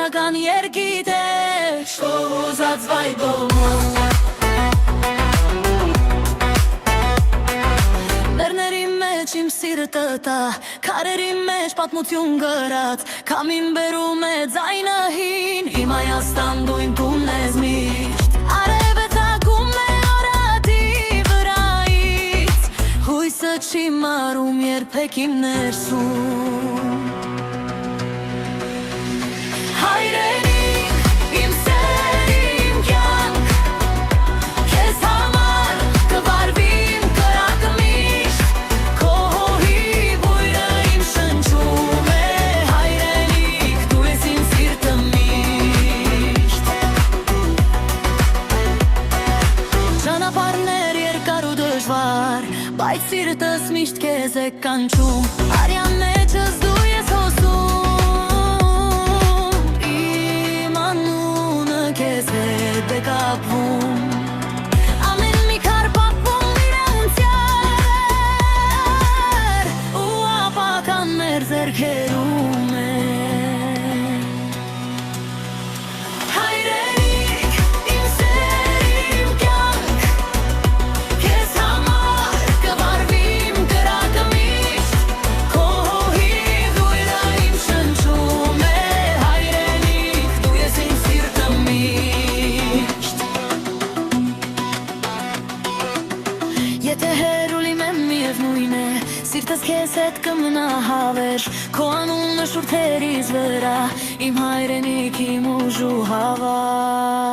Հայկական երգիտ է շոուզած վայբոմը Լերների մեջ իմ սիրտը տա Քարերի մեջ պատմություն գրած Քամին բերում է ձայնը հին Իմ Հայաստան դու իմ տունն ես միշտ Արևը ծագում է արատի վրայից Հույսը չի մարում երբեք իմ ներսում Հայրենիք, իմ սեր, իմ կյանք Քեզ համար կվարվիմ կրակը միշտ Քո հողի բույրը իմ շնչում է Հայրենիք, դու ես իմ սիրտը միշտ Ճանապարհներ երկար ու դժվար Բայց սիրտս միշտ քեզ է կանչում Արյան մեջս դու ես հոսում Ամեն մի քար պատվում իրենցյալ Ու ապական մեր ձեռքերում է Հայրենիք, իմ սեր, իմ կյանք Քեզ համար կվարվիմ կրակը միշտ Քո հողի բույրը իմ շնչում է Հայրենիք, դու ես իմ սիրտը միշտ Եթե հերուլիմ եմ միևնույն է Սիրտս քեզ հետ կմնա հավերժ Քո անունը շուրթերիս վրա Իմ հայրենիք, իմ ուժ ու հավատ